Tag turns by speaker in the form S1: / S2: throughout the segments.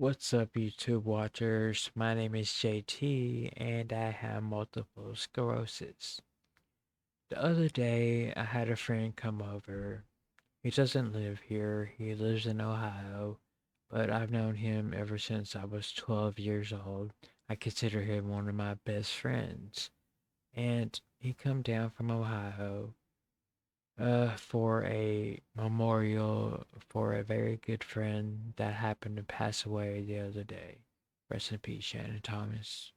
S1: What's up, YouTube watchers? My name is JT, and I have multiple sclerosis. The other day, I had a friend come over. He doesn't live here, he lives in Ohio, but I've known him ever since I was 12 years old. I consider him one of my best friends. And he come down from Ohio for a memorial for a very good friend that happened to pass away the other day. Rest in peace, Shannon Thomas.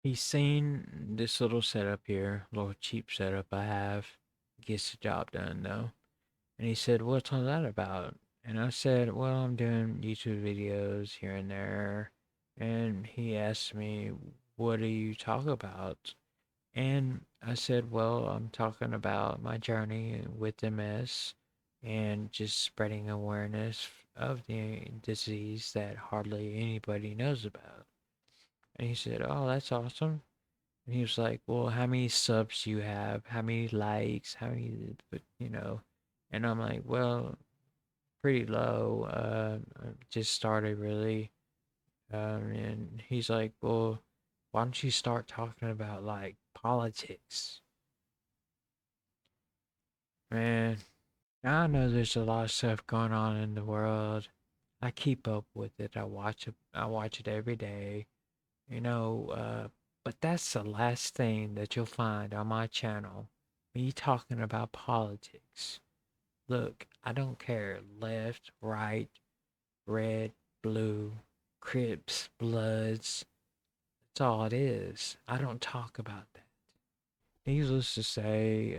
S1: He's seen this little setup here, little cheap setup I have. Gets the job done though. And he said, "What's all that about?" And I said, "Well, I'm doing YouTube videos here and there." And he asked me, "What do you talk about?" And I said, well, I'm talking about my journey with MS and just spreading awareness of the disease that hardly anybody knows about. And he said, oh, that's awesome. And he was like, well, how many subs do you have? How many likes? How many, you know? And I'm like, well, pretty low. I just started really. And he's like, well, why don't you start talking about like politics? Man, I know there's a lot of stuff going on in the world. I keep up with it. I watch it every day. You know, but that's the last thing that you'll find on my channel. Me talking about politics. Look, I don't care left, right, red, blue, Crips, Bloods. That's all it is. I don't talk about that. Needless to say,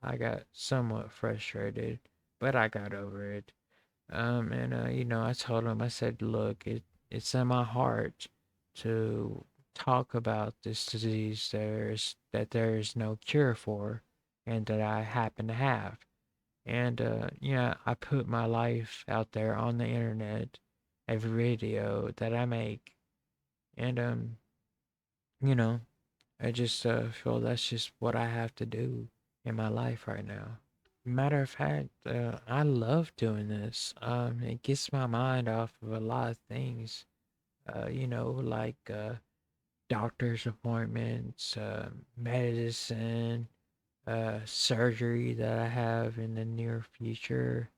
S1: I got somewhat frustrated, but I got over it. I told him, I said, look, it's in my heart to talk about this disease there's no cure for, and that I happen to have. And I put my life out there on the internet, every video that I make, and you know, I just feel that's just what I have to do in my life right now. Matter of fact, I love doing this. It gets my mind off of a lot of things. Like doctor's appointments, medicine, surgery that I have in the near future.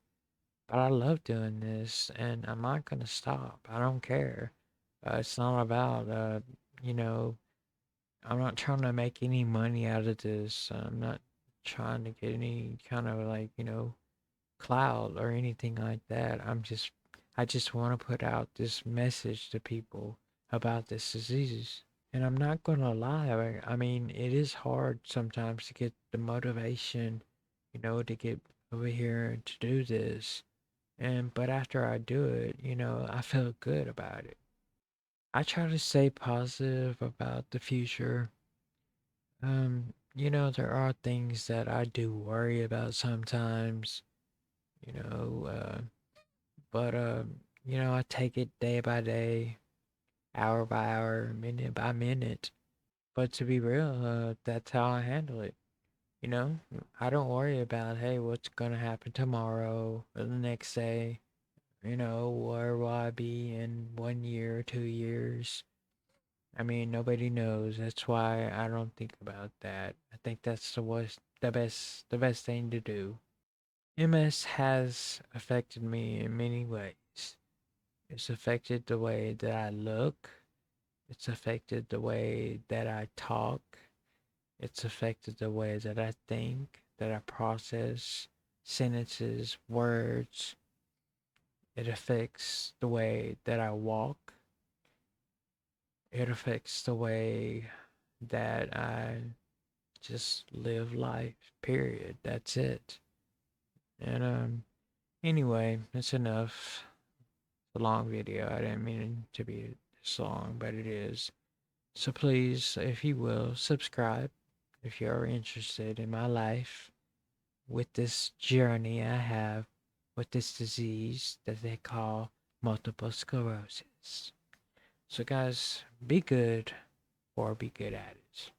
S1: But I love doing this, and I'm not gonna stop. I don't care. It's not about you know I'm not trying to make any money out of this. I'm not trying to get any kind of like, clout or anything like that. I just want to put out this message to people about this disease. And I'm not gonna lie, I mean, it is hard sometimes to get the motivation, to get over here and to do this. But after I do it, I feel good about it. I try to stay positive about the future. There are things that I do worry about sometimes, you know, but I take it day by day, hour by hour, minute by minute. But to be real, that's how I handle it. You know, I don't worry about, hey, what's gonna happen tomorrow or the next day. Where will I be in 1 year, 2 years? I mean, nobody knows. That's why I don't think about that. I think that's the best thing to do. MS has affected me in many ways. It's affected the way that I look. It's affected the way that I talk. It's affected the way that I think, that I process sentences, words. It affects the way that I walk. It affects the way that I just live life, period. That's it. And anyway, that's enough. It's a long video. I didn't mean it to be this long, but it is. So please, if you will, subscribe if you're interested in my life with this journey I have with this disease that they call multiple sclerosis. So guys, be good or be good at it.